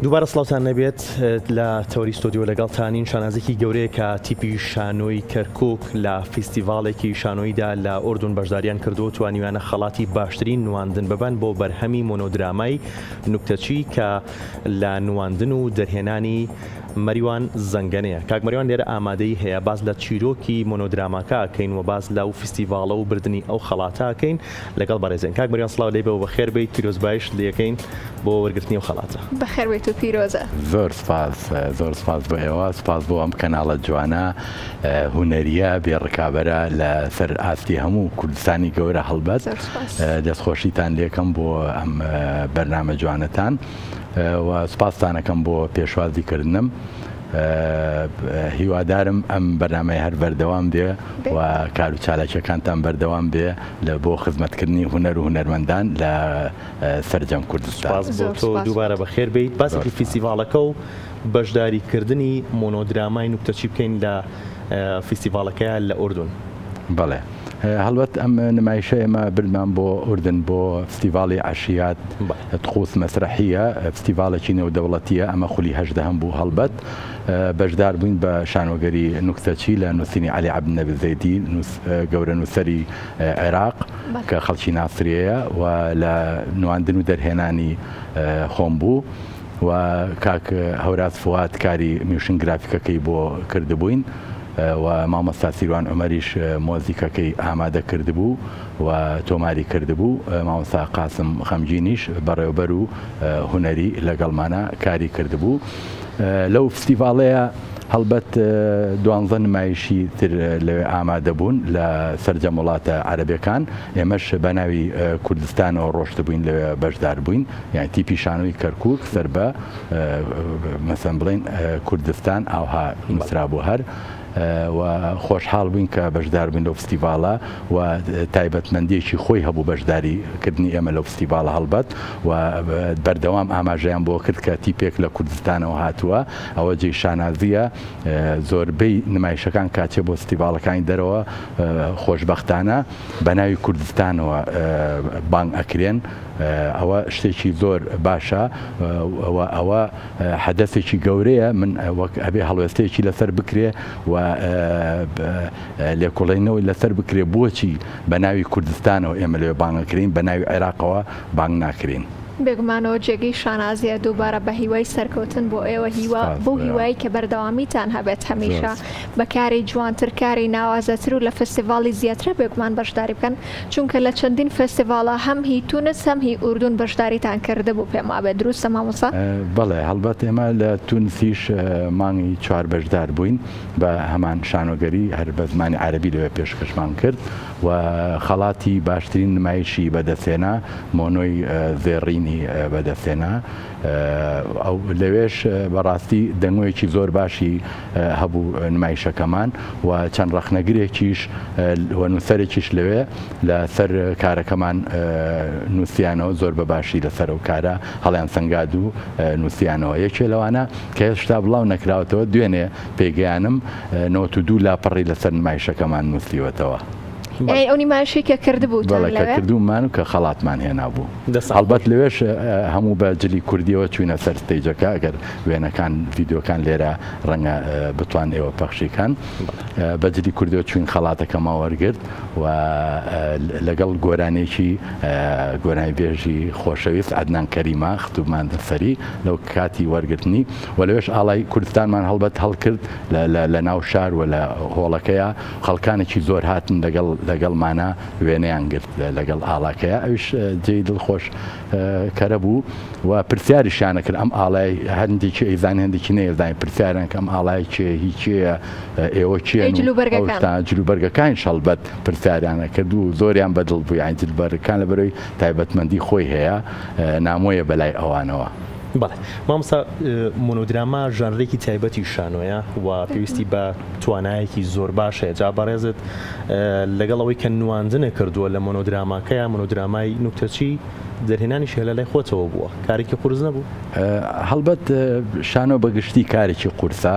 دووبارە سڵاوتان نەبێت لە تەوەری ستۆدیۆ لەگەڵتانین. شانازێکی گەورەیە کە تیپی شانۆی کەرکووک لە فیستیڤاڵێکی شانۆیدا لە ئوردون بەشداریان کردو توانیوانە خەڵاتی باشترین نواندن ببەن بۆ بەرهەمی مۆنۆدرامای نوکتەچی کە لە نواندن و دەرهێنانی مەریوان زەنگەنەیە. کاک مەریوان لێرە ئامادەی هەیە باز لە چیرۆکی مۆنۆدراماکە ئەکەین و باز لەو فیستیڤاڵە و بردننی ئەو خەڵاتە ئەکەین لەگەڵ بەڕێزێن. کاک مەریوان سڵاو لێ بەوە بەخێر بیت، پیرۆزبایش لەکەین بۆ وەرگرتنی و خەڵاتە. بەخێر بیت و پیرۆزە. زۆر سپاس بۆ ئێوە، سپاس بۆ ئەم کەناڵە جوانە هونەریە بێڕکابەرە لە سەر ئاستی هەموو کوردستانی گەورە هەڵبەت. دەستخۆشیتان لێکم بۆ ئەم بەرنامە جوانەتان و سپاستانەکەم بۆ پێشوازیکردنم. هیوادارم ئەم بەرنامەی هەر بەردەوام بێ و کار و چالاکیەکانتان بەردەوام بێ لە بۆ خزمەتکردنی هونەر و هونەرمەندان لە سەرجەم کوردستان. سپاس بۆ تۆ دووبارە بەخێر بیت. باسێکی فیستیڤاڵەکە و بەشداریکردنی مۆنۆدرامای نوکتەچی بکەین لە فیستیڤاڵەکەیە لە ئوردون. بەڵێ هەڵبەت ئەم نمایشە ئێمە بردمان بۆ ئوردن بۆ فستیڤاڵی عەشیات طقوس مەسرەحیە، فستیڤاڵێکی نێودەوڵەتیە، ئەمە خولی هەژدەهەم بوو هەڵبەت. بەشدار بووین بە شانۆگەری نوکتەچی لە نووسینی عەلی عەبدنەبی زەیدی گەورە نووسەری عێراق کە خەڵکی ناسریەیە و لە نواندن و دەرهێنانی خۆم بوو و کاک هەوراز فواد کاری میوشن گرافیکەکەی بۆ کردبووین و مامۆستا سیروان عومەریش مۆزیکەکەی ئامادە کردبوو و تۆماری کردبوو. مامۆستا قاسم خەمگینیش بەڕێوەبەر و هونەری لەگەڵمانە کاری کردبوو. لەو فستیڤاڵەیە هەڵبەت 12 نمایشی تر لەوێ ئامادە بوون لە سەرجەم وڵاتە عەرەبیەکان. ئێمەش بە ناوی کوردستانەوە ڕۆشت بووین لەوێ بەشدار بووین، یعنی تیپی شانۆی کەرکووک سەر بە مەسەن بڵێن کوردستان ئاوها نووسرا بوو هەر و خۆشحاڵ بووین کە بەشدار بووین لەو فستیڤاڵە و تایبەتمەندیەکی خۆی هەبوو بەشداریکردنی ئێمە لەو فستیڤاڵە هەڵبەت و بەردەوام ئاماژەیان بۆ کرد کە تیپێک لە کوردستانەوە هاتووە. ئەوە جێی شانازیە. زۆربەی نمایشەکان کاتێ بۆ فستیڤاڵەکانی دەرەوە خۆشبەختانە بە ناوی کوردستانەوە بانگ ئەکرێن. ئەوە شتێکی زۆر باشە، ئەوە حەدەسێکی گەورەیە. من وەک ئەبێ هەڵوێستەیەکی لەسەر بکرێ و لێکۆڵێنەوەی لەسەر بکرێ بۆچی بە ناوی کوردستانەوە ئێمە لێ بانگەکرین، بە ناوی عێراقەوە بانگ ناکرین. بێگومانەوە جێگەی شانازیە دووبارە بە هیوای سەرکەوتن بۆ ئێوە بۆ هیوایی کە بەردەوامیتان هەبێت هەمیشە بەکاری جوانتر، کاری ناوازەتر و لە فستیڤاڵی زیاترە بێگومان بەشداری بکەن، چونکە لە چەندین فستیڤاڵە هەم هی تونس هەم هی ئوردون بەشداریتان کرده بوو پێم وابێ. دروستە مامۆستا؟ بەڵێ هەڵبەت ئێمە لە تونسیش مانگی 4 بەشدار بووین بە هەمان شانۆگەری هەر بە زمانی عەرەبی لەوێ پێشکەشمان کرد و خەڵاتی باشترین نمایشی بەدەستێنا مۆنۆی زێڕینی بەدەستێنا. ئەو لەوێش بەڕاستی دەنگۆیەکی زۆر باشی هەبوو نمایشەکەمان و چەند ڕەخنەگرێکیش و نووسەرێکیش لەوێ لە سەر کارەکەمان نووسیانەوە زۆر بەباشی لەسەر ئەو کارە هەڵیان سەنگاد و نووسیانەوە. یەکێ لەوانە کە هێشتا بڵاو نەکراوەتەوە، دوێنێ پێگەیانم 92 لاپەڕی لەسەر نمایشەکەمان نووسیوەتەوە. ئەو نمایشی کە کردبوو کردومان و کە خەڵاتمان هێنا بوو. هەڵبەت لەوێش هەموو بە جلی کوردیەوە چوینە سەر ستەیجەکە. ئەگەر وێنەکان ڤیددیۆکان لێرە ڕەنگە بتوان ئێوە پەخشیکان. بە جلی کوردیەوە چوین خەڵاتەکەمە وەرگرت و لەگەڵ گۆرانێکی گۆرانی بێژی خۆشەویست عەدنان کەریما ختومان دەسەری لەو کاتی وەرگرتنی و لەوێش ئاڵای کوردستانمان هەڵبەت هەڵکرد لە ناو شار و لە هۆڵەکەیە خەڵکانێکی زۆر هاتن لەگەڵمانە وێنەیان گرت لەگەڵ ئاڵاکەیە. ئەوش جێی دڵخۆش کەرە بوو و پرسیاریشیانە کرد ئەم ئاڵای هەندێکی ئەیزان هەندێکی نەیەزانانی پرسیاران کە ئەم ئاڵای چێ هیچیە ئێوە چیە جلوبەرگەکان شەڵبەت پرسیاریانە کرد و زۆریان بەدڵ بوو. یان جلوبەرگەکان لە بەرەوەی تایبەتمەندی خۆی هەیە نامۆیە بەلای ئەوانەوە. بەڵێ مامۆستا مۆنۆدراما ژانرێکی تایبەتی شانۆیە و پێویستی بە توانایەکی زۆر باشەیە. جا بەڕێزت لەگەڵ ئەوەی کە نواندنە کردووە لە مۆنۆدراماکەیە مۆنۆدرامای نوکتەچی دەرهێنانی شێلە لای خۆتەوە بووە، کارێکی قورس نەبوو؟ هەڵبەت شانۆ بەگشتی کارێکی قورسە،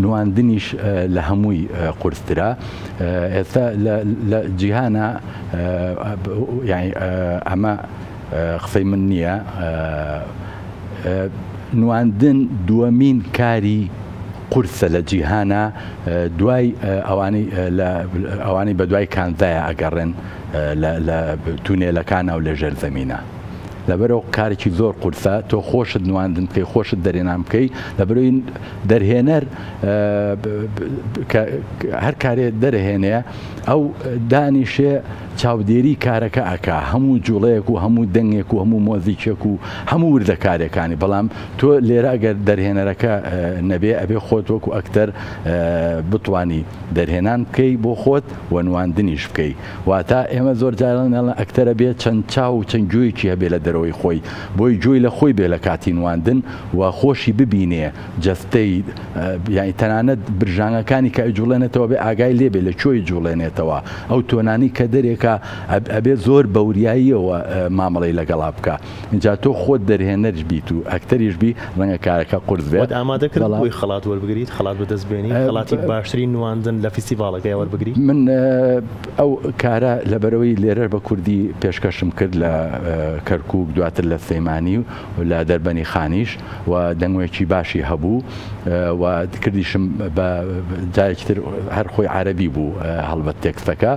نواندنیش لە هەمووی قورسترە. ئێستا لە جیهانە ئەمە قسەی من نییە، نواندن دووەمین کاری قورسە لە جیهانە دوای ئەوانی بە دوای کانزایە ئەگەڕێن لە تونێلەکانە و لە ژێرزەمینە. لەبەرەوە کارێکی زۆر قورسە تۆ خۆشت نواندن بکەی خۆشت دەرێنان بکەی لەبەرەوەی دەرهێنەر هەر کارێ دەرهێنێ ئەو دانیشێ چاودێری کارەکە ئەکا هەموو جوڵەیەک و هەموو دەنگێک و هەموو مۆزیکێک و هەموو وردە کارەکانی بەڵام تۆ لێرە ئەگەر دەرهێنەرەکە نەبێ ئەبێ خۆت وەکو ئەکتەر بتانی دەرهێنان بکەی بۆ خۆت و نواندنیش بکەی واتە ئێمە زۆر جاران ئەکتەرە بێت چەند چاو و چەند گوێیکی هەبێ لە دەرەوەی خۆی بۆی جوۆی لە خۆی بێ لە کاتی نواندن و خۆشی ببینێ جەستەی یانی تەنانەت برژانەکانی کە جوڵێنێتەوە بێ ئاگای لێبێ لە کوێی جوڵێنێتەوە ئەو تۆنانی کە دەرێکە ئەبێ زۆر بەوریاییەوە مامەڵی لەگەڵا بکە اینجا تۆ خۆت دەرهێنەرش بیت و ئەکتەریش بی ڕەنگە کارەکە قورس بێت ئامادەکرد بۆی خەڵات وەربگریت خەڵات بەدەستبێنی خەڵاتی باشترین نواندن لە فیستیڤاڵەکەی وەربگریت من ئەو کارە لەبەرەوەی لێرە بە کوردی پێشکەشم کرد لە کەرکووک دواتر لە سەیمانی و لە دەربەنی خانیش و دەنگوێکی باشی هەبوو و کردیشم بە جارێکی تر هەر خۆی عەرەبی بوو هەڵبەت تێکستەکە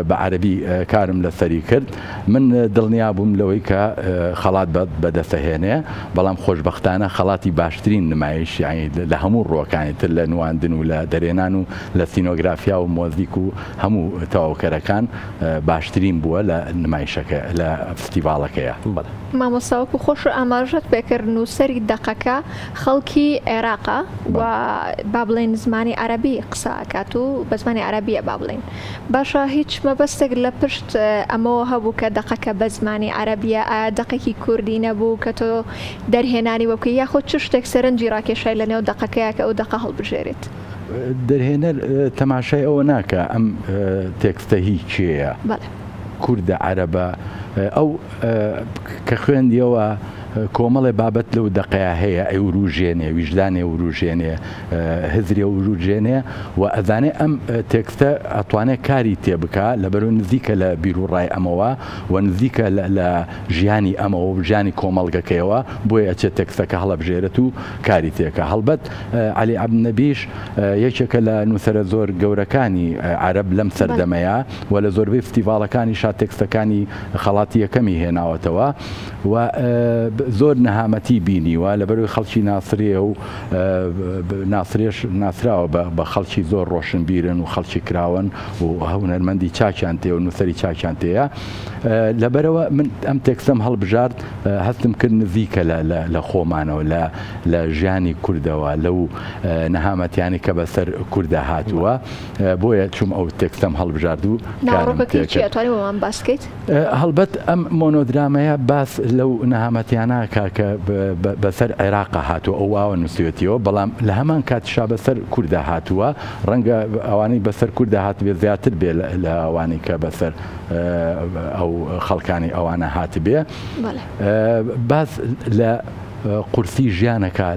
بە عەرەبی کارم لەسەری کرد من دڵنیا بووم لەوەی کە خەڵات بەدەستەهێنێ بەڵام خۆشبەختانە خەڵاتی باشترین نمایش یعنی لە هەموو ڕۆکانی تر لە نواندن و لە دەرێنان و لە سینۆگرافیا و مۆزیک و هەموو تەواوکەرەکان باشترین بووە لە نمایشەکە لە فستیڤاڵەکەیە. مامۆستاوەکو خۆش ئاماژەت پێکرد و سەری دەقەکە خەڵکی عێراقا و با بڵێن زمانی عەرەبی قسە ئەکات و بە زمانی عەرەبیە با بڵێن باشە هیچ مەبەستێک لە پشت ئەمەوە هەبوو کە دەقەکە بە زمانی عەرەبیە دەقێکی کوردی نەبوو کە تۆ دەرهێنانی وەکوی یاخۆ چ شتێک سەرنجی ڕاکێشای لە نێو دەقەکەیە کە ئەو دەقە هەڵبژێرێت دەرهێنەر تەماشای ئەوە ناکە ئەم تێکستە هیچ چێیە کوردە عەرەبە ئەو کە خوێندیەوە کۆمەڵێ بابەت لەو دەقەیە هەیە ئەی وروژێنێ ویژدانێ وروژێنێ هزرێ وروژێنێ و ئەزانێ ئەم تێکستە ئەتوانێت کاری تێبکە لەبەرەوە نزیکە لە بیرروڕای ئەمەوە و نزیکە لە ژیانی ئەمەوە و ژیانی کۆمەڵگەکەیەوە بۆیە ئەچێت تێکستەکە هەڵەبژێرێت و کاری تێکە هەڵبەت عەلی عەبدنەبیش یەکێکە لە نووسەرە زۆر گەورەکانی عەرەب لەم سەردەمەیە و لە زۆربەی فستیڤاڵەکانی شاد تێکستەکانی خەڵاتی یەکەمی هێناوەتەوە و زۆر نەهامەتی بینیوە لەبەرەوەی خەڵکی ناسرێ و ناسراوە بە خەڵکی زۆر ڕۆشنبیرن و خەڵکی کراون و هەونەرمەندی چاکیان تێ و نووسەری چاکیان تەیە لەبەرەوە من ئەم تێکستەم هەڵبژارد هەستم کرد نزیکە لە خۆمانەوە لە ژیانی کوردەوە لەو نەهامەتیانی کە بەسەر کووردە هاتووە بۆیە چوم ئەو تێکستەم هەڵبژارد و هەڵبەت ئەم مۆنۆدرامەیە باس لەو نەهامەتیانە کاکە بەسەر عێراقا هاتووە ئەو واوە نووسێتیەوە بەڵام لە هەمان کاتیشا بەسەر کووردە هاتووە ڕەنگە ئەوانەی بەسەر کووردە هاتبێ زیاتر بێ لە ئەوانی کە بەسەر ئەو خەڵکانی ئەوانە هاتبێ باز لە قورسی ژیانەکە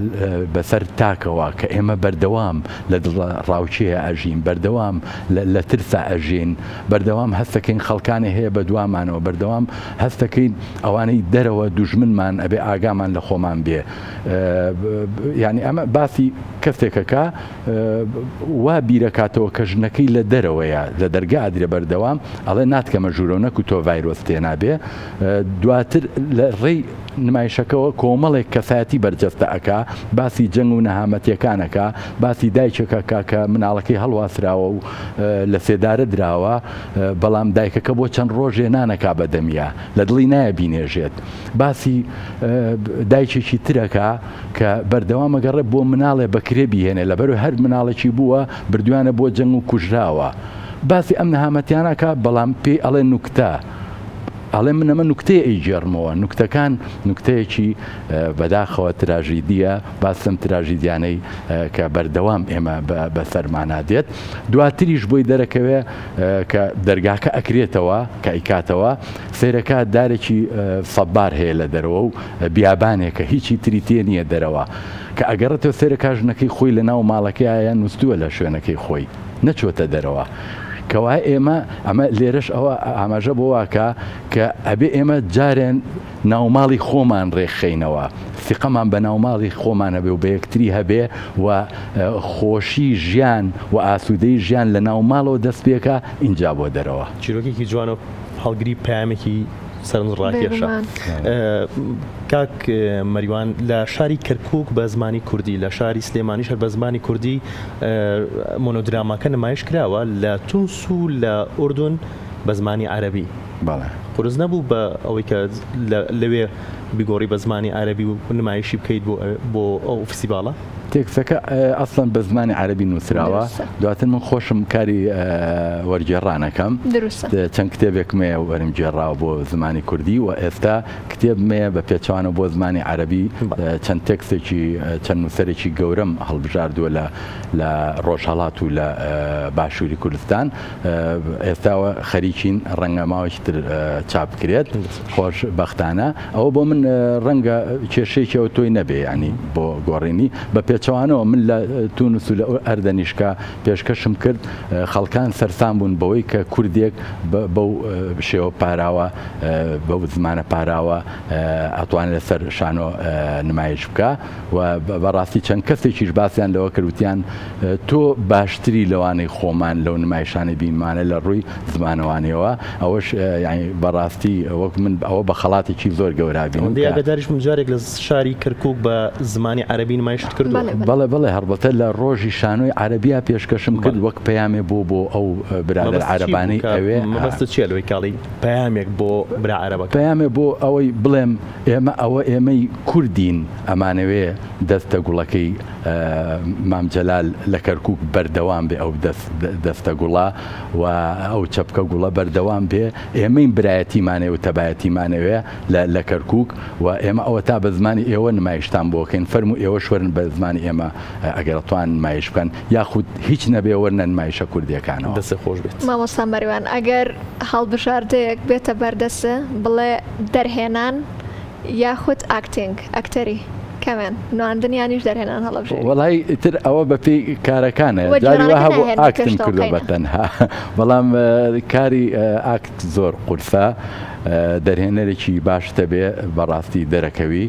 بەسەر تاکەوە کە ئێمە بەردەوام لە ڕاوچەیە ئەژین بەردەوام لە ترسا ئەژین بەردەوام هەستەکەین خەڵکانی هەیە بە دوامانەوە بەردەوام هەستەکەین ئەوانەی دەرەوە دوژمنمان ئەبێ ئاگامان لە خۆمان بێ یعنی ئەمە باسی کەسێکەکە وا بیرەکاتەوە کە ژنەکەی لە دەرەوەیە لە دەرگا ئادرێ بەردەوام ئەڵێ ناتکەمە ژوورەوە نەکو تۆ ڤایرۆس تێنابێ دواتر لە ڕێی نمایشەکەەوە کۆمەڵێک کەسایەتی بەرجەستە ئەکا باسی جەنگ و نەهامەتیەکانەکە باسی دایکێکە کە مناڵەکەی هەڵواسراوە و لە سێدارە دراوە بەڵام دایکەکە بۆ چەند ڕۆژێ نانەکا بەدەمیە لە دڵی نایە بینێژێت باسی دایکێکی ترەکە کە بەردەوامەگەڕێ بۆ مناڵێ بەکرێ بهێنێ لەبەرەوەی هەر مناڵێکی بووە بردوانە بۆ جەنگ و کوژراوە باسی ئەم نەهامەتیانەکە بەڵام پێی ئەڵێ نوکتە ئەڵێ منەمە نوکتەیە ئەیجێڕمەوە نوکتەکان نوکتەیەکی بەداخەوە تراژیدیە باسم تراژیدیانەی کە بەردەوام ئێمە بەسەرمانادێت دواتریش بۆی دەرەکەوێ کە دەرگاکە ئەکرێتەوە کە ئیکاتەوە سیرەکە دارێکی سەبار هەیە لە دەرەوە و بیابانێکە هیچی تری تێ نییە دەرەوە کە ئەگەڕێتەوە سیرەکە ژنەکەی خۆی لە ناو ماڵەکەیە نووسووە لە شوێنەکەی خۆی نەچۆتە دەرەوە کەوا ئێمە ئەمە لێرەش ئەوە ئاماژە بۆ واکە کە ئەبێ ئێمە جارێن ناوماڵی خۆمان ڕێکخینەوە ثقەمان بە ناوماڵی خۆمان هەبێ و بە یەکتری هەبێ و خۆشی ژیان و ئاسوودەی ژیان لە ناوماڵەوە دەست پێکە اینجا بۆ دەرەوە. چیرۆکێکی جوانە هەڵگری پامێکی سەرنجڕاکێشە. کاک مەریوان لە شاری کەرکووک بە زمانی کوردی لە شاری سلێمانیش هەر بە زمانی کوردی مۆنۆدراماکە نمایش کراوە لە تونس و لە ئوردون بە زمانی عەرەبی. قورس نەبوو بە ئەوەی کە لەوێ بگۆڕی بە زمانی عەرەبی و نمایشی بکەیت بۆ ئەو فستیڤاڵە؟ تێکسەکە ئەسڵەن بە زمانی عەرەبی نووسراوە دواتر من خۆشم کاری وەرگێڕانەکەم چەند کتێبێک مێ وەرم گێڕاوە بۆ زمانی کوردی و ئێستا کتێب مێ بە پێچوانە بۆ زمانی عەرەبی چەند تێکسێکی چەند نووسەرێکی گەورەم هەڵبژاردووە لە ڕۆژهەڵات و لە باشووری کوردستان ئێستاوە خەریکین ڕەنگە ماوەی تر چاپ بکرێت خۆش بەختانە ئەوە بۆ من ڕەنگە کێشەیەکەوە تۆی نەبێ ینی بۆ گۆڕینی بە پێچەوانەوە من لە تونس و لە ئەردەنیشکە پێشکەشم کرد خەڵکان سەرسان بوون بەوەی کە کوردێک بەو شێوە پاراوە بەو زمانە پاراوە ئەتوانێت لەسەر شانۆ نمایش بکە و بەڕاستی چەند کەسێکیش باسییان لەوە کردوتیان تۆ باشتری لەوانەی خۆمان لەو نمایشانی بیمانە لە ڕووی زمانەوانەوە ئەوەش بەڕاستی وەک من ئەوە بە خەڵاتێکی زۆر گەورابین ئەگەداریش من جارێک لە شاری کەرکووک بە زمانی عەرەبی نمایشت کرد بەڵێ هەربەتە لە ڕۆژی شانۆی عەرەبیا پێشکەشم کرد وەک پەیامێ بۆ ئەو برادر عەرەبانەی ئەوێ مەبەستە چیە لەوەی کاڵی پەیامێک بۆ برا عەرەبەکە پەیامێ بۆ ئەوەی بڵێم ئێمەی کوردین ئەمانەوێ دەستە گوڵەکەی مام جەلال لە کەرکووک بەردەوام بێ ئەو دەستە گوڵە و ئەو چەپکە گوڵە بەردەوام بێ ئێمەی برایەتیمانێ و تەبایەتیمانەوێ لە کەرکووک و ئێمە ئەوە تا بە زمانی ئێوە نمایشتان بۆکەین فەرمو ئێوە شوەرن بە زمانی ئێمە ئەگەرتوان نمایش بکەن یاخود هیچ نەبێ وەرنە نمایشە کوردیەکانەوە دەستە خۆش بێت. مامۆستا مەریوان ئەگەر هەڵبژاردەیەک بێتە بەردەسە بڵێ دەرهێنان یاخود ئاکتینگ ئەکتەری کەمێن نواندنیانیش دەرهێنان هەڵبژێت وەڵای تر ئەوە بەپێی کارەکانە جاریوە هەبوو ئاکتم کردو بەتەنها بەڵام کاری ئاکت زۆر قورسە دەرهێنەرێکی باشتە بێ بەڕاستی دەرەکەوی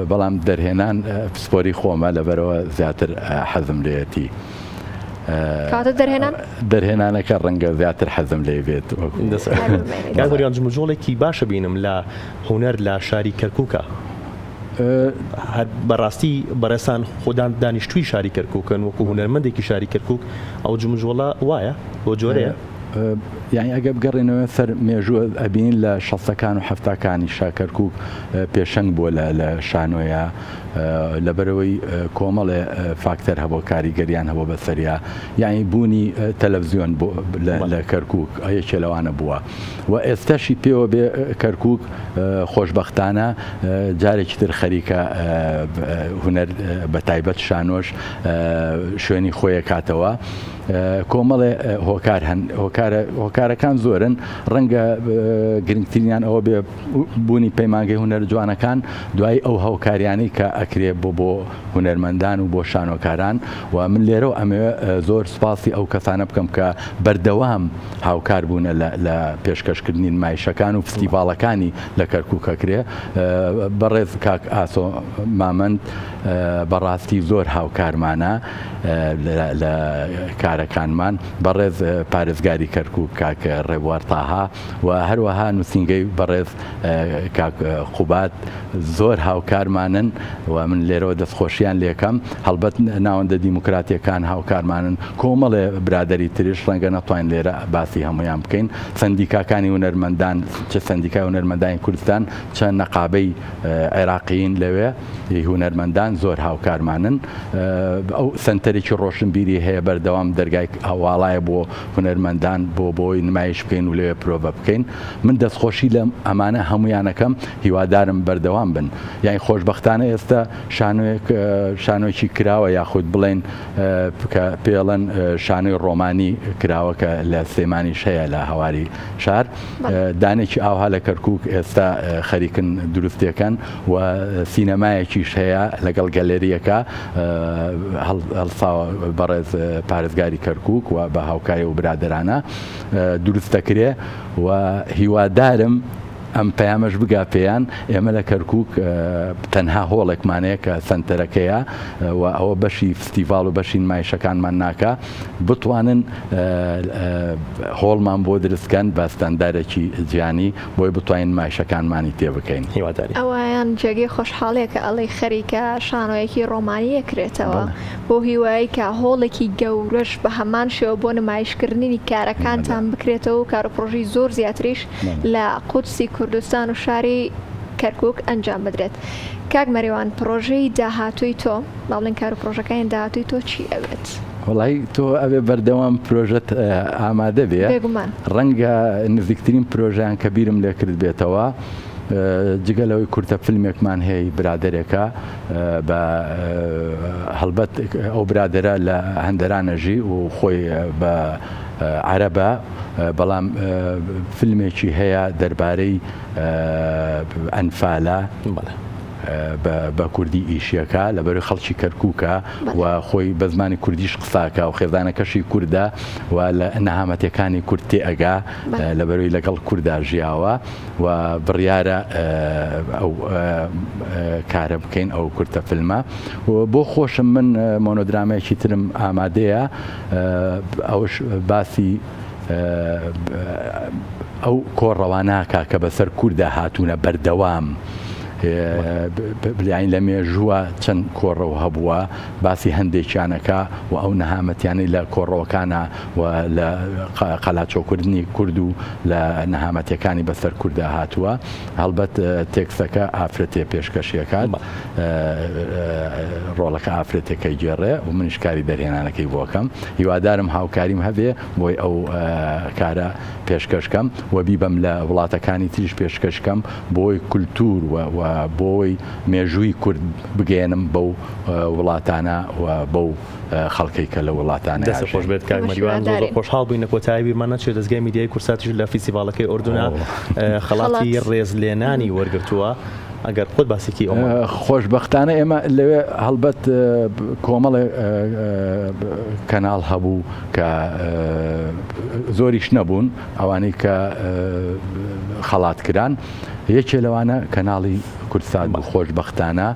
بەڵام دەرهێنان پسپۆری خۆمە لەبەرەوە زیاتر حەزم لێتی دەرهێنانەکە ڕەنگە زیاتر حەزم لێ بێت کاکوریان جموجۆڵێکی باشە بینم لە هونەر لە شاری کەرکووکە بەڕاستی بەڕێسان خۆدان دانیشتووی شاری کەرکووکن وەکو هونەرمەندێکی شاری کەرکووک ئەو جموجۆڵە وایە بۆ جۆرەیە یعنی ئەگە بگەڕێنەوە سەر مێژووە ئەبین لە 60ەکان و 70ەکانی شاکەرکووک پێشەنگ بووە لە شانۆیە لەبەرەوەی کۆمەڵێ فاکتەر هەبوو کاریگەریان هەبوو بەسەریا یعنی بوونی تەلەڤزیۆن لە کەرکووک یەکێ لەوانە بووە و ئێستاشی پێوە بێ کەرکووک خۆشبەختانە جارێکی تر خەریکە هونەر بە تایبەت شانۆش شوێنی خۆیە کاتەوە کۆمەڵێ هۆکار هەن هۆکارەکان زۆرن ڕەنگە گرنگترینیان ئەوە بێ بوونی پەیمانگەی هونەر جوانەکان دوای ئەو هاوکاریانی کە ئەکرێ بۆ هونەرمەندان و بۆ شانۆکاران و من لێرە ئەمەوێ زۆر سپاسی ئەو کەسانە بکەم کە بەردەوام هاوکار بوونە لە پێشکەشکردنی نمایشەکان و فستیڤاڵەکانی لە کەرکووکەکرێ بەڕێز کاک ئاسۆ مامەند بەڕاستی زۆر هاوکارمانە لە کارەکانمان بەڕێز پارێزگاری کەرکووک کاک ڕێبوار تاها و هەروەها نووسینگەی بەڕێز کاک خوبات زۆر هاوکارمانن و من لێرەوە دەستخۆشیان لێکەم هەڵبەت ناوەندە دیموکراتیەکان هاوکارمانن کۆمەڵێ برادەری تریش ڕەنگە نەتوانین لێرە باسی هەمویان بکەین سندیکاکانی هونەرمەندان چه سندیکای هونەرمەندانی کوردستان چەند نەقابەی عێراقیین لەوێ هونەرمەندان زۆر هاوکارمانن ئەو سنتەرێکی ڕۆشنبیری هەیە بەردەوام دەرگای هەواڵایە بۆ هونەرمەندان بۆی نمایش بکەین و لێوێ پرۆڤە بکەین من دەستخۆشی لەم ئەمانە هەمویانەکەم هیوادارم بەردەوام بن یعنی خۆشبەختانە ئێستا شانۆیەکی کراوە یاخود بڵێن کە پێڵەن شانۆی ڕۆمانی کراوە کە لە سلێمانیش هەیە لە هەواری شار دانێکی ئاوها لە کەرکووک ئێستا خەریکن دروستیەکەن و سینەمایەکیش هەیە لەگەڵ گەلێریەکە هەڵساوە بەڕێز پارێزگاری شاری کەرکووک و بە هاوکاری و برادرانە دروست دەکرێ و هیوادارم ئەم پەیامەش بگا پێیان ئێمە لە کەرکووک تەنها هۆڵێکمانەیە کە سنتەرەکەیە و ئەوە بەشی فستیڤال و بەشی نمایشەکانمان ناکە بتوانن هۆڵمان بۆ دروستکەن بە ستەندەرێکی جیانی بۆی بتوانین نمایشەکانمانی تێ بکەین ئەویان جێگەی خۆشحاڵەیە کە ئەڵێ خەریکە شانۆیەکی ڕۆمانیە کرێتەوە بۆ هیوایی کە هۆڵێکی گەورەش بە هەمان شێوە بۆ نمایشکردنی کارەکانتان بکرێتەوە و کارۆپڕۆژی زۆر زیاتریش لە قودسی کوردستان و شاری کەرکووک ئەنجام بدرێت. کاک مەریوان پرۆژەی داهاتووی تۆ باڵێن کار و پرۆژەکانی داهاتووی تۆ چی ئەوێت؟ وڵی تۆ ئەوێ بەردەوام پرۆژەت ئامادە بێ ڕەنگە نزیکترین پرۆژیان کە بیرم لێ کرد بێتەوە جگەلەوەی کورتە فیلمێکمان هەیە برادێکە بە هەڵبەت ئەو برادرە لە هەندەرانەژی و خۆی بە عەرەبە بەڵام فیلمێکی هەیە دەربارەی ئەنفالە بە کوردی ئیشیەکە لەبەر خەڵکی کەرکووکە و خۆی بە زمانی کوردیش قساکە و خێزانەکەشی کووردە و لە نەهامەتەکانی کورد تێ ئەگا لەبەرەوەی لەگەڵ کووردا ژیاوە و بڕیارە ئەو کارە بکەین ئەو کورتە فیلمە بۆ خۆشم من مۆنۆدرامەیەکی ترم ئامادەیە ئەوش باسی ئەو کۆڕەواناکە کە بەسەر کووردا هاتوونە بەردەوام بلیاین لە مێژووە چەند کۆڕەوە هەبووە باسی هەندێکیانەکە و ئەو نەهامەتیانی لە کۆڕەوەکانە و لە قەلاچۆکردنی کورد و لە نەهامەتیەکانی بەسەر کووردا هاتووە هەڵبەت تێکسەکە ئافرەتێ پێشکەشیەکات ڕۆڵەکە ئافرەتێکەی گێڕێ و منیش کاری دەرهێنانەکەی بۆکەم هیوادارم هاوکاریم هەبێ بۆی ئەو کارە پێشکەشکەم و بیبەم لە وڵاتەکانی تریش پێشکەشکەم بۆی کولتور و بۆی مێژووی کورد بگەێنم بەو وڵاتانە و بەو خەڵکی کە لە وڵاتانە دەست خۆش بێت کاک مەریوان زۆر خۆشحاڵ بووین لە کۆتایی بیرمان نەچێت دەستگای میدیای کورساتیش لە فیستیڤالەکەی ئوردونە خەڵاتی ڕێزلێنانی وەرگرتووە ئەگەر خۆت باسێکی خۆشبەختانە ئێمە لەوێ هەڵبەت کۆمەڵێ کەناڵ هەبوو کە زۆریش نەبوون ئەوانەی کە خەڵاتکران یەکێ لەوانە کەناڵی کورسات بوو خۆشبەختانە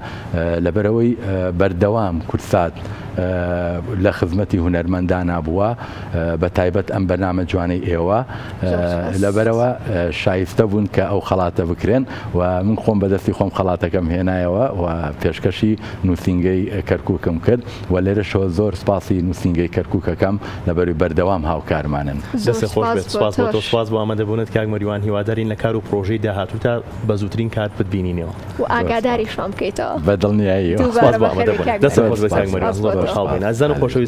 لەبەرەوەی بەردەوام کورسات لە خزمەتی هونەرمەندانە بووە بە تایبەت ئەم بەرنامە جوانەی ئێوە لەبەرەوە شایستە بوون کە ئەو خەڵاتە بکرێن و من خۆم بەدەستی خۆم خەڵاتەکەم هێنایەوە و پێشکەشی نووسینگەی کەرکووکم کرد و لێرەشەوە زۆر سپاسی نووسینگەی کەرکووکەکەم لەبەروی بەردەوام هاوکارمانن. دەست خۆش بێت سپاس بۆ تۆ سپاس بۆ ئامادەبوونت کاک مەریوان هیوادارین لە کار و پرۆژەی داهاتووتا بە زووترین کار بتبینینەوە و ئاگاداری شام بکەیتەوە بەدڵنیایی دەست خۆش بێت کاک مەریوان زۆر خۆشحاڵ بووین. ئازیزان و خۆشەویستان